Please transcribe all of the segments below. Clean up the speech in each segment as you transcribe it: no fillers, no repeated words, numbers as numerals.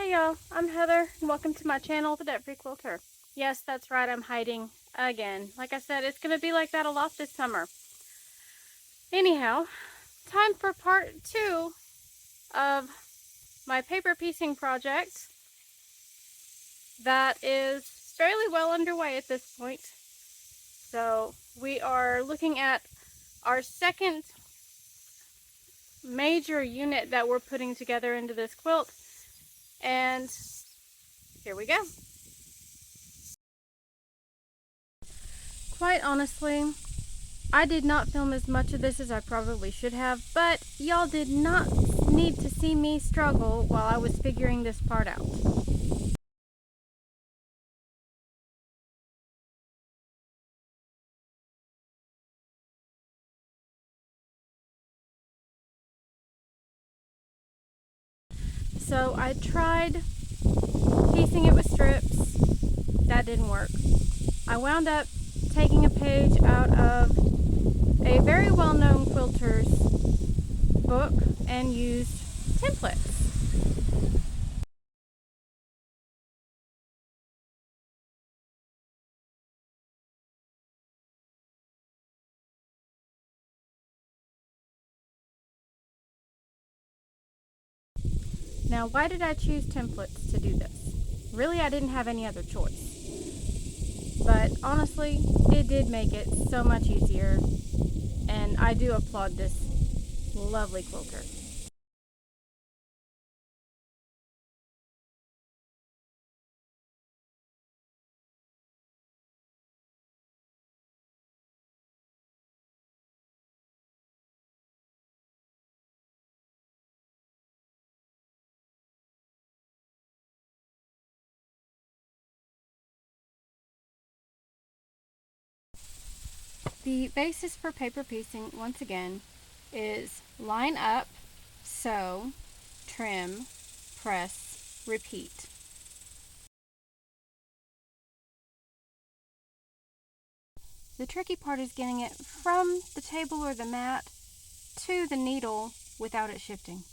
Hey y'all, I'm Heather, and welcome to my channel, The Debt Free Quilter. Yes, that's right, I'm hiding again. Like I said, it's going to be like that a lot this summer. Anyhow, time for part 2 of my paper piecing project that is fairly well underway at this point. So we are looking at our second major unit that we're putting together into this quilt, and here we go. Quite honestly, I did not film as much of this as I probably should have, but y'all did not need to see me struggle while I was figuring this part out. So I tried piecing it with strips. That didn't work. I wound up taking a page out of a very well-known quilter's book and used templates. Now, why did I choose templates to do this? Really, I didn't have any other choice. But honestly, it did make it so much easier, and I do applaud this lovely quilter. The basis for paper piecing, once again, is line up, sew, trim, press, repeat. The tricky part is getting it from the table or the mat to the needle without it shifting.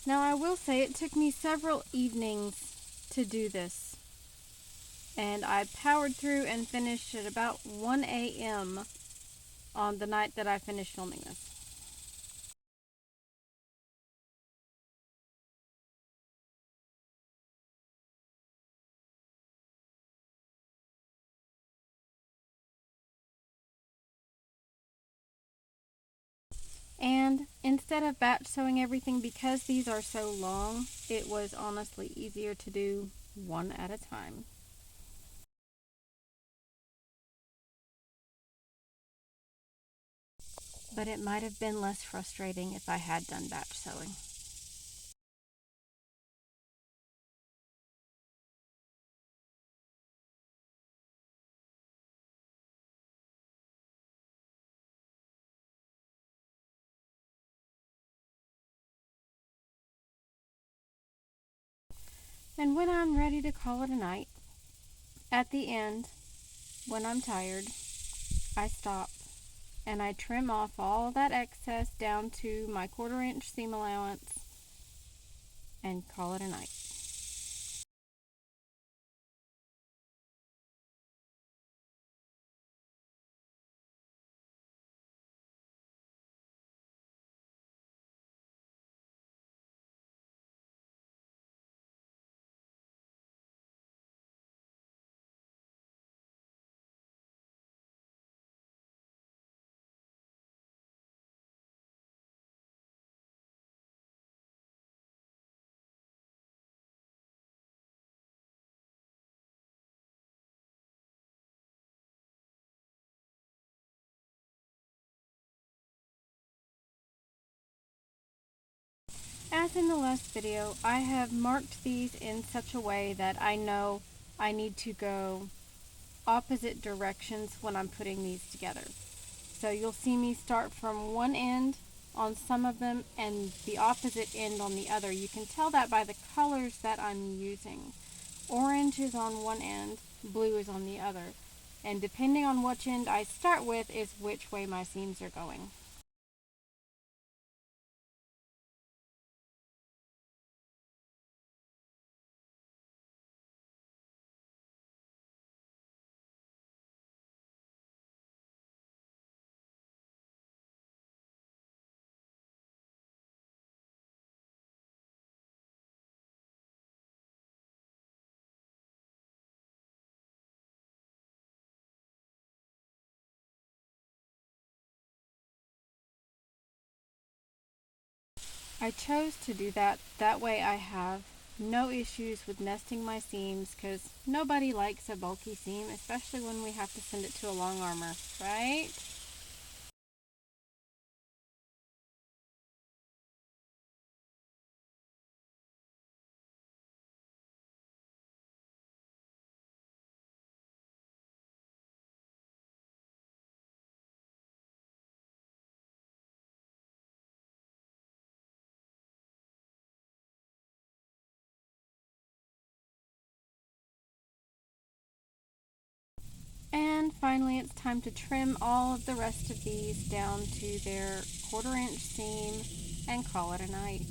Now I will say it took me several evenings to do this, and I powered through and finished at about 1 a.m. on the night that I finished filming this. And instead of batch sewing everything, because these are so long, it was honestly easier to do one at a time. But it might have been less frustrating if I had done batch sewing. And when I'm ready to call it a night, at the end, when I'm tired, I stop and I trim off all that excess down to my 1/4 inch seam allowance and call it a night. As in the last video, I have marked these in such a way that I know I need to go opposite directions when I'm putting these together. So you'll see me start from one end on some of them and the opposite end on the other. You can tell that by the colors that I'm using. Orange is on one end, blue is on the other. And depending on which end I start with is which way my seams are going. I chose to do that way I have no issues with nesting my seams because nobody likes a bulky seam, especially when we have to send it to a long armor, right? And finally, it's time to trim all of the rest of these down to their 1/4 inch seam and call it a night.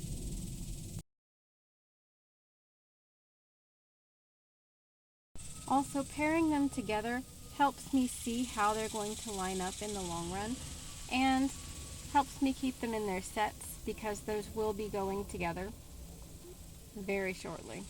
Also, pairing them together helps me see how they're going to line up in the long run and helps me keep them in their sets because those will be going together very shortly.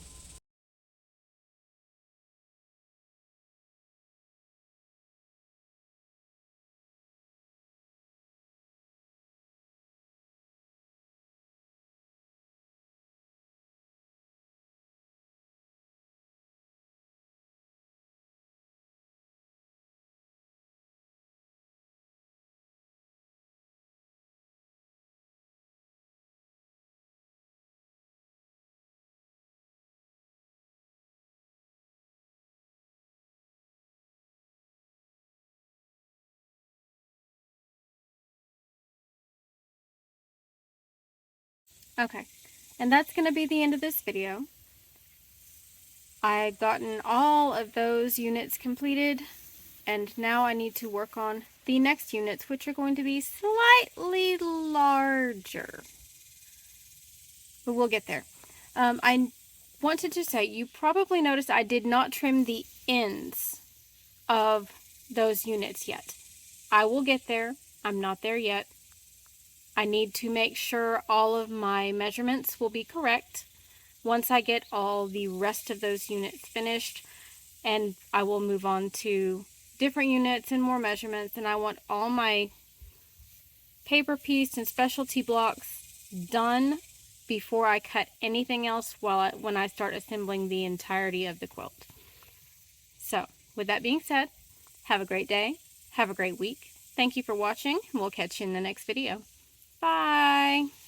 Okay, and that's going to be the end of this video. I've gotten all of those units completed, and now I need to work on the next units, which are going to be slightly larger. But we'll get there. I wanted to say, you probably noticed I did not trim the ends of those units yet. I will get there. I'm not there yet. I need to make sure all of my measurements will be correct once I get all the rest of those units finished, and I will move on to different units and more measurements, and I want all my paper piece and specialty blocks done before I cut anything else when I start assembling the entirety of the quilt. So, with that being said, have a great day, have a great week. Thank you for watching, and we'll catch you in the next video. Bye!